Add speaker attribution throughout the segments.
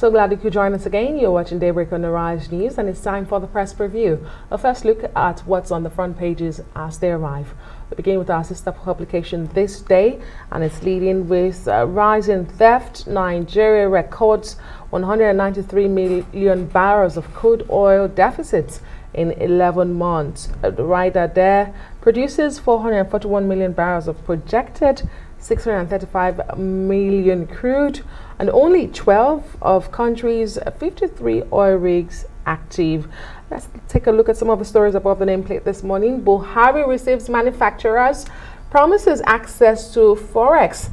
Speaker 1: So glad you could join us again. You're watching Daybreak on the Rise News, and it's time for the press preview. A first look at what's on the front pages as they arrive. We begin with our sister publication This Day, and it's leading with rising theft. Nigeria records 193 million barrels of crude oil deficits in 11 months. The writer there produces 441 million barrels of projected 635 million crude, and only 12 of country's 53 oil rigs active. Let's take a look at some of the stories above the nameplate this morning. Buhari receives manufacturers, promises access to Forex.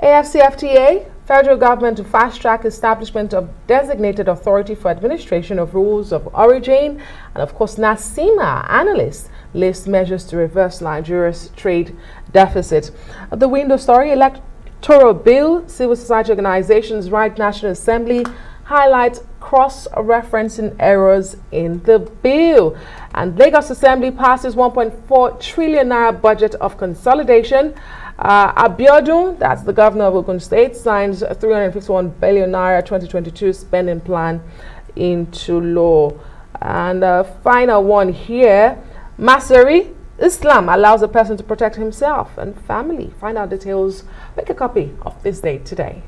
Speaker 1: AFCFTA, federal government to fast-track establishment of designated authority for administration of rules of origin. And of course, NASIMA analysts list measures to reverse Nigeria's trade deficit. The window story, electoral bill, civil society organizations, right National Assembly highlights cross-referencing errors in the bill. And Lagos Assembly passes 1.4 trillion naira budget of consolidation. Abiodun, that's the governor of Ogun State, signs a 351 billion naira 2022 spending plan into law. And final one here, Masari, Islam allows a person to protect himself and family. Find out details. Make a copy of This Day today.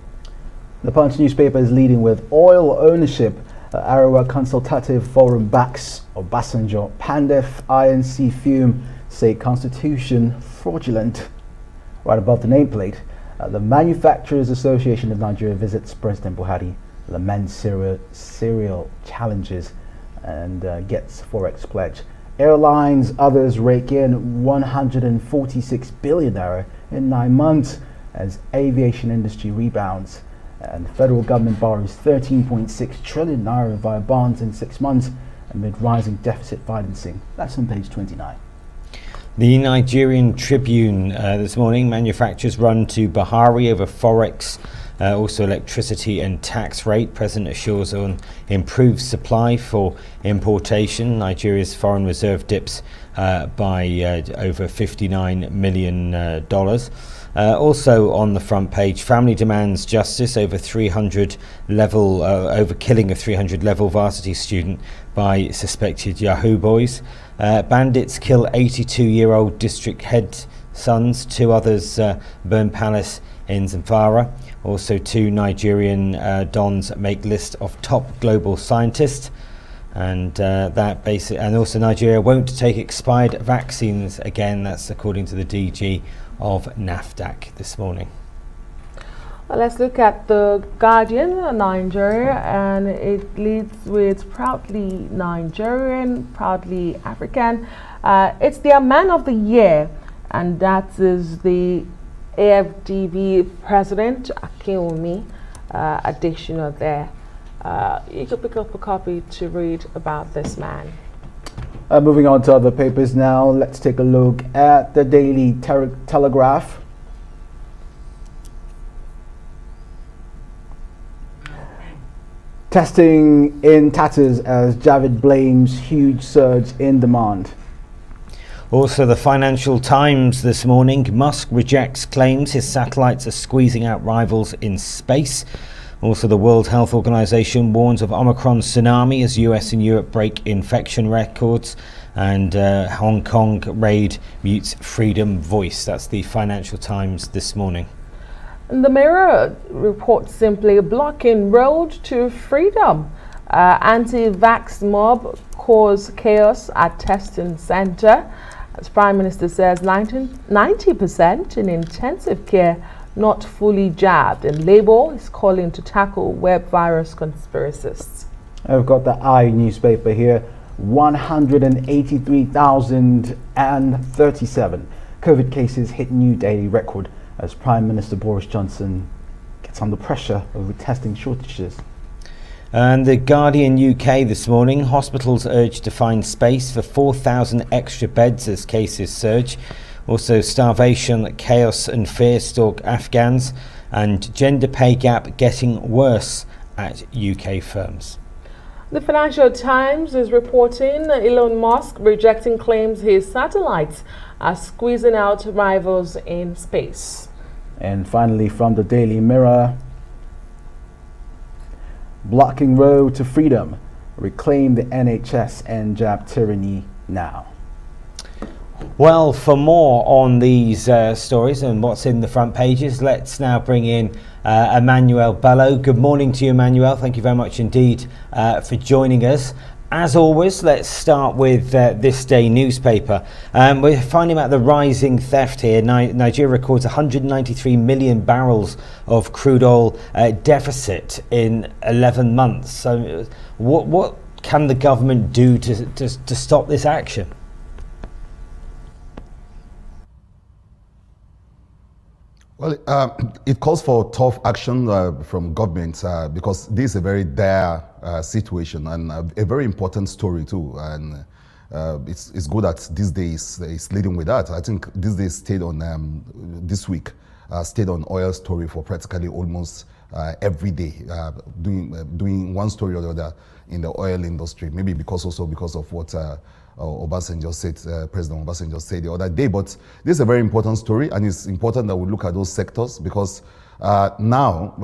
Speaker 2: The Punch newspaper is leading with oil ownership. Arewa Consultative Forum backs Obasanjo. Pandef, INC Fume say constitution fraudulent. Right above the nameplate, the Manufacturers Association of Nigeria visits President Buhari, laments serial challenges, and gets Forex pledge. Airlines, others rake in 146 billion naira in 9 months as aviation industry rebounds. And the federal government borrows 13.6 trillion naira via bonds in 6 months amid rising deficit financing. That's on page 29.
Speaker 3: The Nigerian Tribune this morning, manufacturers run to Buhari over Forex, also electricity and tax rate. President assures on improved supply for importation. Nigeria's foreign reserve dips by over $59 million. Also on the front page, family demands justice over 300 level over killing a 300 level varsity student by suspected Yahoo boys. Bandits kill 82-year-old district head sons. 2 others burn palace in Zamfara. Also 2 Nigerian dons make list of top global scientists. And and also Nigeria won't take expired vaccines again. That's according to the DG of NAFDAC this morning.
Speaker 1: Well, let's look at the Guardian, Nigeria, and it leads with proudly Nigerian, proudly African. It's their Man of the Year, and that is the AFDB President Akinwumi Adesina there. You can pick up a copy to read about this man.
Speaker 2: Moving on to other papers now, let's take a look at the Daily Telegraph. Testing in tatters as Javid blames huge surge in demand.
Speaker 3: Also the Financial Times this morning, Musk rejects claims his satellites are squeezing out rivals in space. Also the World Health Organization warns of Omicron tsunami as US and Europe break infection records. And Hong Kong raid mutes freedom voice. That's the Financial Times this morning.
Speaker 1: The Mirror reports simply blocking road to freedom. Anti-vax mob cause chaos at testing center. As Prime Minister says, 90% in intensive care not fully jabbed. And Labour is calling to tackle web virus conspiracists.
Speaker 2: I've got the I newspaper here. 183,037 COVID cases hit new daily record as Prime Minister Boris Johnson gets under pressure over testing shortages.
Speaker 3: And the Guardian UK this morning, hospitals urged to find space for 4,000 extra beds as cases surge. Also starvation, chaos and fear stalk Afghans, and gender pay gap getting worse at UK firms.
Speaker 1: The Financial Times is reporting Elon Musk rejecting claims his satellites are squeezing out rivals in space.
Speaker 2: And finally, from the Daily Mirror, blocking road to freedom. Reclaim the NHS and jab tyranny now.
Speaker 3: Well, for more on these stories and what's in the front pages, let's now bring in Emmanuel Bello. Good morning to you, Emmanuel. Thank you very much indeed for joining us. As always, let's start with this day newspaper. We're finding out the rising theft here. Nigeria records 193 million barrels of crude oil deficit in 11 months. So what can the government do to stop this action?
Speaker 4: Well, it calls for tough action from government because this is a very dire situation and a very important story too. And it's good that these days it's leading with that. I think these days stayed on this week stayed on oil story for practically almost every day, doing one story or the other in the oil industry. Maybe because of what. Obasanjo said, President Obasanjo said the other day. But this is a very important story, and it's important that we look at those sectors because now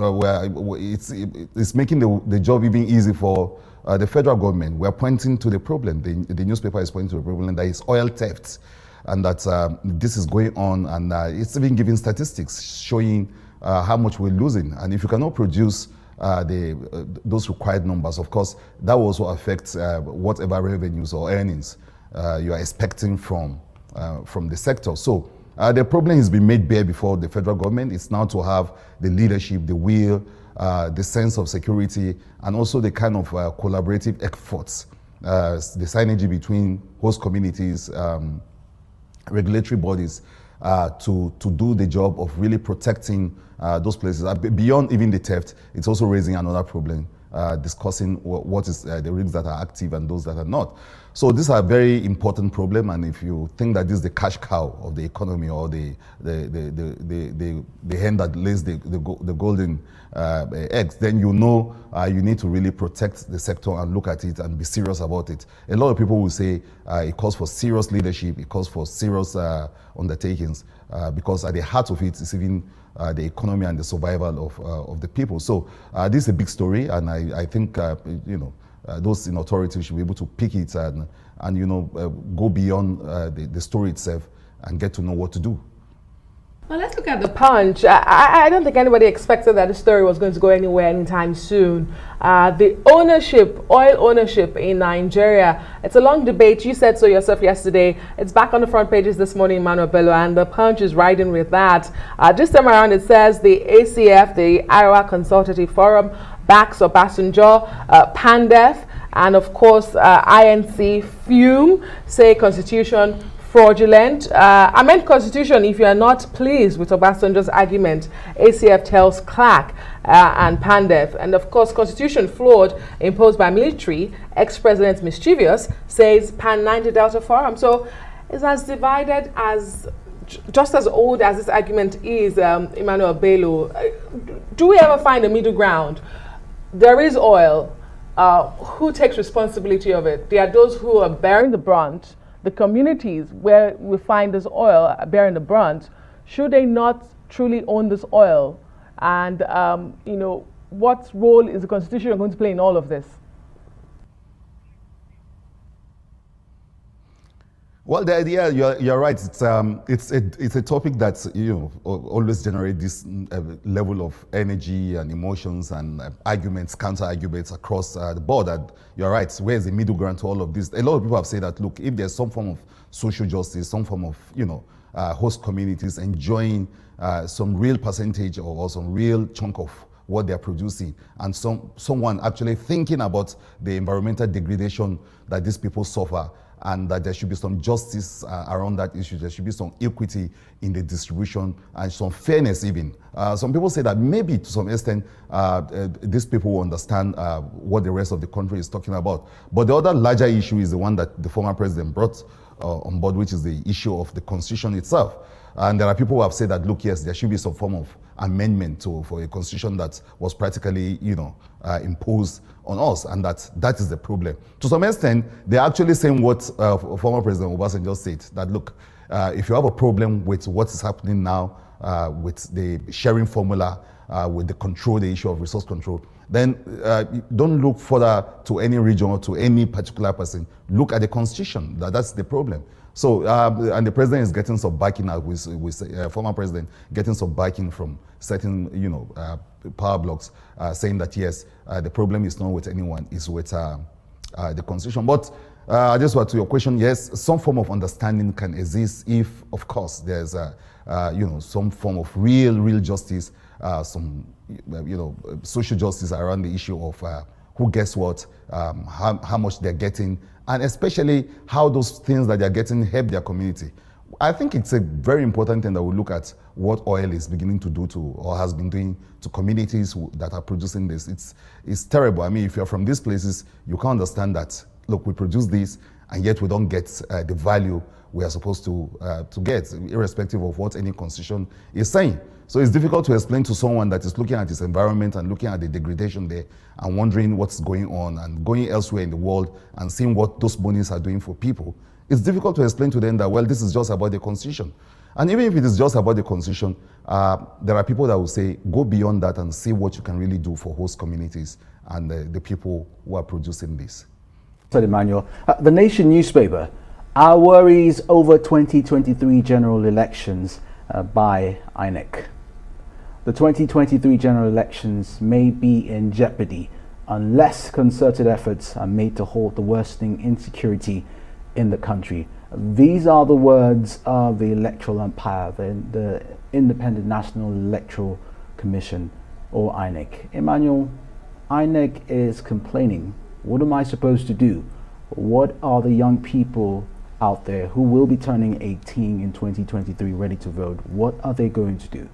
Speaker 4: it's making the job even easy for the federal government. We're pointing to the problem. The newspaper is pointing to the problem that is oil theft, and that this is going on, and it's even giving statistics showing how much we're losing. And if you cannot produce those required numbers, of course, that will also affect whatever revenues or earnings you are expecting from the sector. So the problem has been made bare before the federal government. It's now to have the leadership, the will, the sense of security, and also the kind of collaborative efforts, the synergy between host communities, regulatory bodies, to do the job of really protecting those places. Beyond even the theft, it's also raising another problem, discussing what is the rigs that are active and those that are not. So this is a very important problem, and if you think that this is the cash cow of the economy or the hen that lays the golden eggs, then you know you need to really protect the sector and look at it and be serious about it. A lot of people will say it calls for serious leadership, it calls for serious undertakings, because at the heart of it is even the economy and the survival of the people. So this is a big story, and I think those in authority should be able to pick it and go beyond the story itself and get to know what to do.
Speaker 1: Well, let's look at the Punch. I don't think anybody expected that the story was going to go anywhere anytime soon. The oil ownership in Nigeria, it's a long debate. You said so yourself yesterday. It's back on the front pages this morning, Emmanuel Bello, and the Punch is riding with that. This time around, it says the ACF, the Arewa Consultative Forum, backs Obasanjo, PANDEF, and of course INC Fume say constitution fraudulent. I meant constitution if you are not pleased with Obasanjo's argument, ACF tells Clark and PANDEF. And of course, constitution flawed, imposed by military, ex-president mischievous, says Pan 90 Delta Forum. So it's as divided as, just as old as this argument is, Emmanuel Bello. Do we ever find a middle ground? There is oil. Who takes responsibility of it? There are those who are bearing the brunt. The communities where we find this oil are bearing the brunt. Should they not truly own this oil? And what role is the Constitution going to play in all of this?
Speaker 4: Well, the idea, you're right. It's a topic that always generates this level of energy and emotions and arguments, counter arguments across the board. And you're right. Where's the middle ground to all of this? A lot of people have said that, look, if there's some form of social justice, some form of host communities enjoying some real percentage or some real chunk of what they're producing, and someone actually thinking about the environmental degradation that these people suffer, and that there should be some justice around that issue. There should be some equity in the distribution and some fairness even. Some people say that maybe to some extent these people will understand what the rest of the country is talking about. But the other larger issue is the one that the former president brought on board, which is the issue of the constitution itself. And there are people who have said that, look, yes, there should be some form of amendment for a constitution that was practically, imposed on us, and that is the problem. To some extent, they're actually saying what former President Obasanjo said, that look, if you have a problem with what is happening now with the sharing formula, with the control, the issue of resource control, then don't look further to any region or to any particular person. Look at the constitution. That's the problem. So, and the president is getting some backing out with former president getting some backing from certain, power blocks, saying that yes, the problem is not with anyone, it's with the constitution. But just to your question, yes, some form of understanding can exist if, of course, there's some form of real justice, some social justice around the issue of who gets what, how much they're getting, and especially how those things that they're getting help their community. I think it's a very important thing that we look at what oil is beginning to do to, or has been doing to communities that are producing this. It's terrible. I mean, if you're from these places, you can understand that, look, we produce this, and yet we don't get the value we are supposed to get, irrespective of what any constitution is saying. So it's difficult to explain to someone that is looking at its environment and looking at the degradation there and wondering what's going on and going elsewhere in the world and seeing what those monies are doing for people. It's difficult to explain to them that, well, this is just about the constitution. And even if it is just about the constitution, there are people that will say, go beyond that and see what you can really do for host communities and the people who are producing this.
Speaker 2: So, Emmanuel, the Nation newspaper, our worries over 2023 general elections by INEC. The 2023 general elections may be in jeopardy unless concerted efforts are made to halt the worsening insecurity in the country. These are the words of the electoral umpire, the Independent National Electoral Commission, or INEC. Emmanuel, INEC is complaining. What am I supposed to do? What are the young people out there who will be turning 18 in 2023 ready to vote? What are they going to do?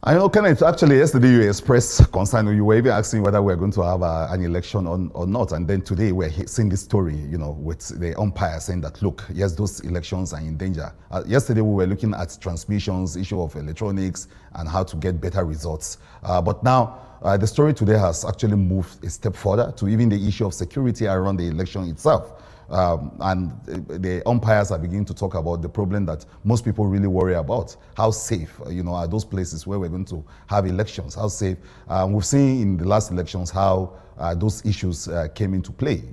Speaker 4: I know, Kenneth, actually yesterday you expressed concern, you were even asking whether we're going to have an election or not, and then today we're seeing this story, with the umpire saying that, look, yes, those elections are in danger. Yesterday we were looking at transmissions, issue of electronics, and how to get better results. But now the story today has actually moved a step further to even the issue of security around the election itself. And the umpires are beginning to talk about the problem that most people really worry about. How safe, are those places where we're going to have elections? How safe? We've seen in the last elections how those issues came into play,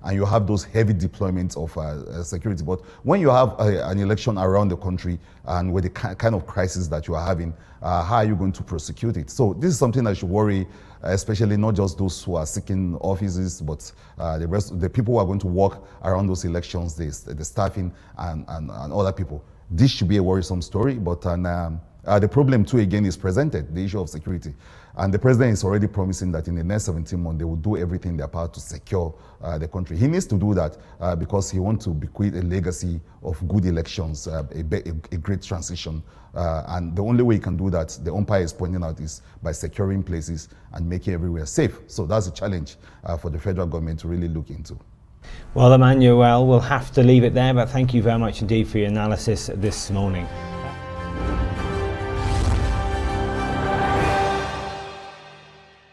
Speaker 4: and you have those heavy deployments of security. But when you have an election around the country and with the kind of crisis that you are having, how are you going to prosecute it? So this is something that should worry, especially not just those who are seeking offices, but the people who are going to work around those elections, the staffing and other people. This should be a worrisome story, but the problem too again is presented, the issue of security. And the president is already promising that in the next 17 months, they will do everything in their power to secure the country. He needs to do that because he wants to bequeath a legacy of good elections, a great transition. And the only way he can do that, the umpire is pointing out, is by securing places and making everywhere safe. So that's a challenge for the federal government to really look into.
Speaker 3: Well, Emmanuel, we'll have to leave it there, but thank you very much indeed for your analysis this morning.